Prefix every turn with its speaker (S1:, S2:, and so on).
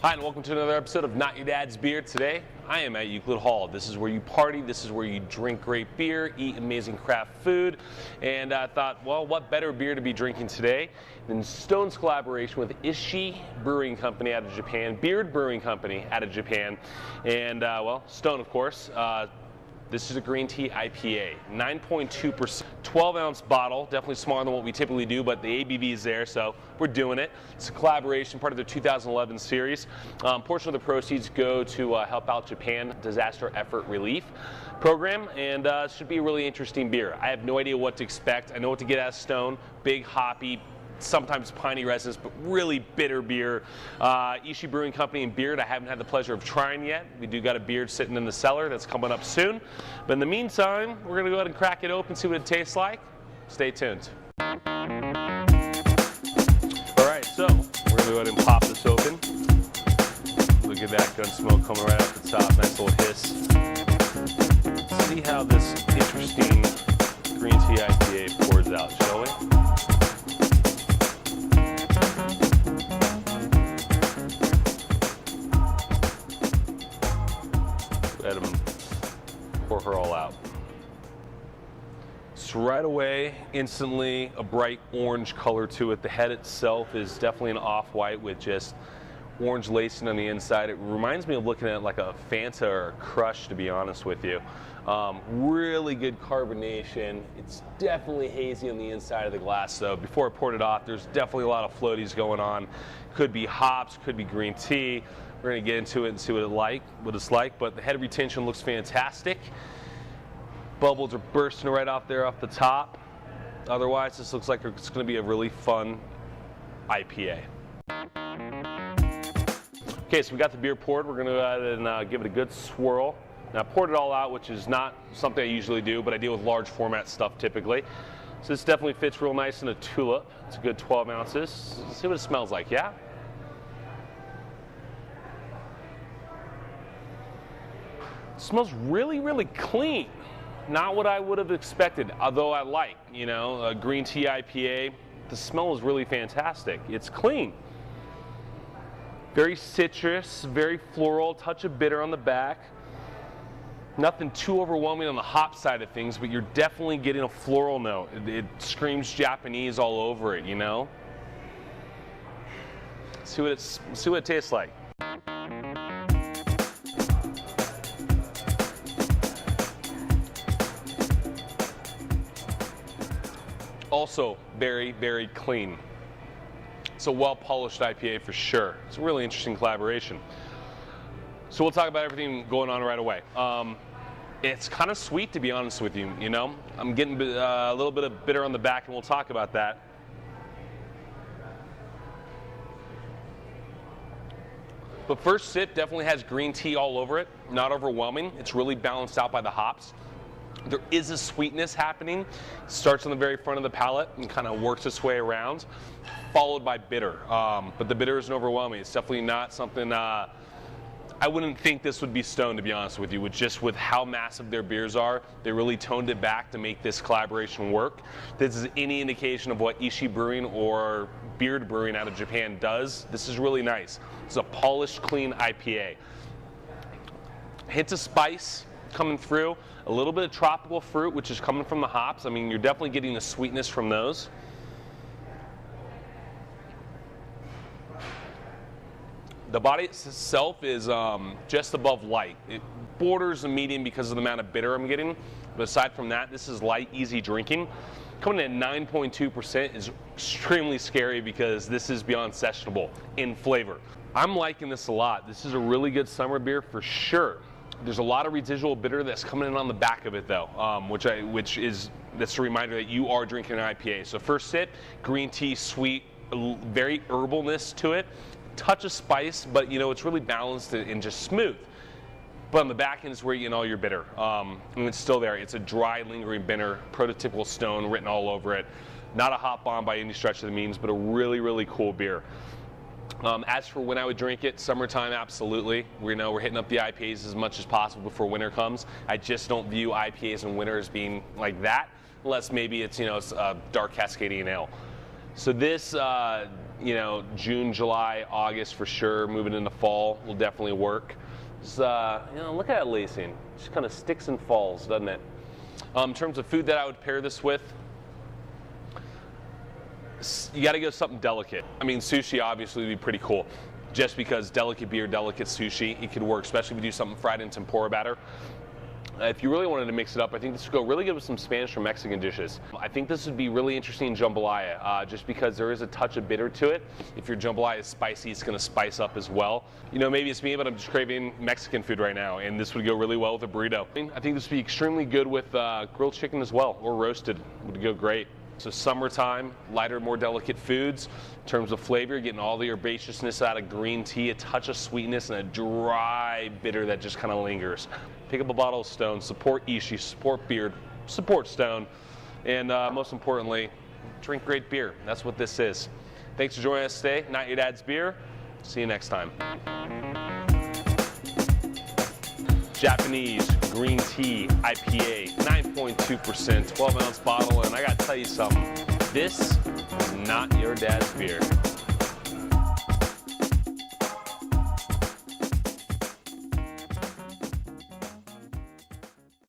S1: Hi, and welcome to another episode of Not Your Dad's Beer. Today, I am at Euclid Hall. This is where you party, this is where you drink great beer, eat amazing craft food, and I thought, well, what better beer to be drinking today than Stone's collaboration with Ishii Brewing Company out of Japan, Baird Brewing Company out of Japan, and, well, Stone, of course. This is a Green Tea I.P.A, 9.2%, 12-ounce bottle, definitely smaller than what we typically do, but the ABV is there, so we're doing it. It's a collaboration, part of the 2011 series. Portion of the proceeds go to help out Japan Disaster Effort Relief Program, and it should be a really interesting beer. I have no idea what to expect. I know what to get out of Stone, big, hoppy, sometimes piney resins, but really bitter beer. Ishii Brewing Company and Baird, I haven't had the pleasure of trying yet. We do got a Baird sitting in the cellar that's coming up soon. But in the meantime, we're gonna go ahead and crack it open, see what it tastes like. Stay tuned. All right, so we're gonna go ahead and pop this open. Look at that gun smoke coming right off the top, nice little hiss. Let's see how this interesting Green Tea I.P.A pours out, shall we? Let them pour her all out. So right away, instantly a bright orange color to it. The head itself is definitely an off-white with just orange lacing on the inside. It reminds me of looking at like a Fanta or a Crush, to be honest with you. Really good carbonation. It's definitely hazy on the inside of the glass, though. Before I poured it off, there's definitely a lot of floaties going on. Could be hops, could be green tea. We're gonna get into it and see what it's like, but the head retention looks fantastic. Bubbles are bursting right off there off the top. Otherwise, this looks like it's gonna be a really fun IPA. Okay, so we got the beer poured. We're gonna go ahead and give it a good swirl. Now, I poured it all out, which is not something I usually do, but I deal with large format stuff typically. So this definitely fits real nice in a tulip. It's a good 12 ounces. Let's see what it smells like, yeah? It smells really, really clean. Not what I would have expected, although I like, you know, a Green Tea I.P.A. The smell is really fantastic. It's clean. Very citrus, very floral, touch of bitter on the back. Nothing too overwhelming on the hop side of things, but you're definitely getting a floral note. It screams Japanese all over it, you know? See what it tastes like. Also very, very clean. It's a well-polished IPA for sure. It's a really interesting collaboration. So we'll talk about everything going on right away. It's kind of sweet, to be honest with you, you know? I'm getting a little bit of bitter on the back, and we'll talk about that. But first sip definitely has green tea all over it, not overwhelming. It's really balanced out by the hops. There is a sweetness happening. It starts on the very front of the palate and kind of works its way around, followed by bitter. But the bitter isn't overwhelming. It's definitely not something, I wouldn't think this would be Stone, to be honest with you. With how massive their beers are, they really toned it back to make this collaboration work. This is any indication of what Ishii Brewing or Baird Brewing out of Japan does. This is really nice. It's a polished, clean IPA. Hits of spice coming through, a little bit of tropical fruit, which is coming from the hops. I mean, you're definitely getting the sweetness from those. The body itself is just above light. It borders the medium because of the amount of bitter I'm getting. But aside from that, this is light, easy drinking. Coming in at 9.2% is extremely scary because this is beyond sessionable in flavor. I'm liking this a lot. This is a really good summer beer for sure. There's a lot of residual bitter that's coming in on the back of it though, that's a reminder that you are drinking an IPA. So first sip, green tea, sweet, very herbalness to it. Touch of spice, but you know, it's really balanced and just smooth. But on the back end is where you get all your bitter. And it's still there. It's a dry, lingering bitter, prototypical Stone written all over it. Not a hop bomb by any stretch of the means, but a really, really cool beer. As for when I would drink it, summertime, absolutely. We're hitting up the IPAs as much as possible before winter comes. I just don't view IPAs in winter as being like that, unless maybe it's a dark Cascadian ale. So this, June, July, August for sure. Moving into fall will definitely work. Just, look at that lacing. Just kind of sticks and falls, doesn't it? In terms of food that I would pair this with, you got to go something delicate. I mean, sushi obviously would be pretty cool, just because delicate beer, delicate sushi, it could work, especially if you do something fried in tempura batter. If you really wanted to mix it up, I think this would go really good with some Spanish or Mexican dishes. I think this would be really interesting in jambalaya, just because there is a touch of bitter to it. If your jambalaya is spicy, it's going to spice up as well. Maybe it's me, but I'm just craving Mexican food right now, and this would go really well with a burrito. I think this would be extremely good with grilled chicken as well, or roasted. It would go great. So summertime, lighter, more delicate foods. In terms of flavor, you're getting all the herbaceousness out of green tea, a touch of sweetness, and a dry bitter that just kind of lingers. Pick up a bottle of Stone, support Ishii, support Baird, support Stone, and most importantly, drink great beer. That's what this is. Thanks for joining us today. Not Your Dad's Beer. See you next time. Japanese Green Tea I.P.A, 9.2%, 12-ounce bottle, and I gotta tell you something, this is not your dad's beer.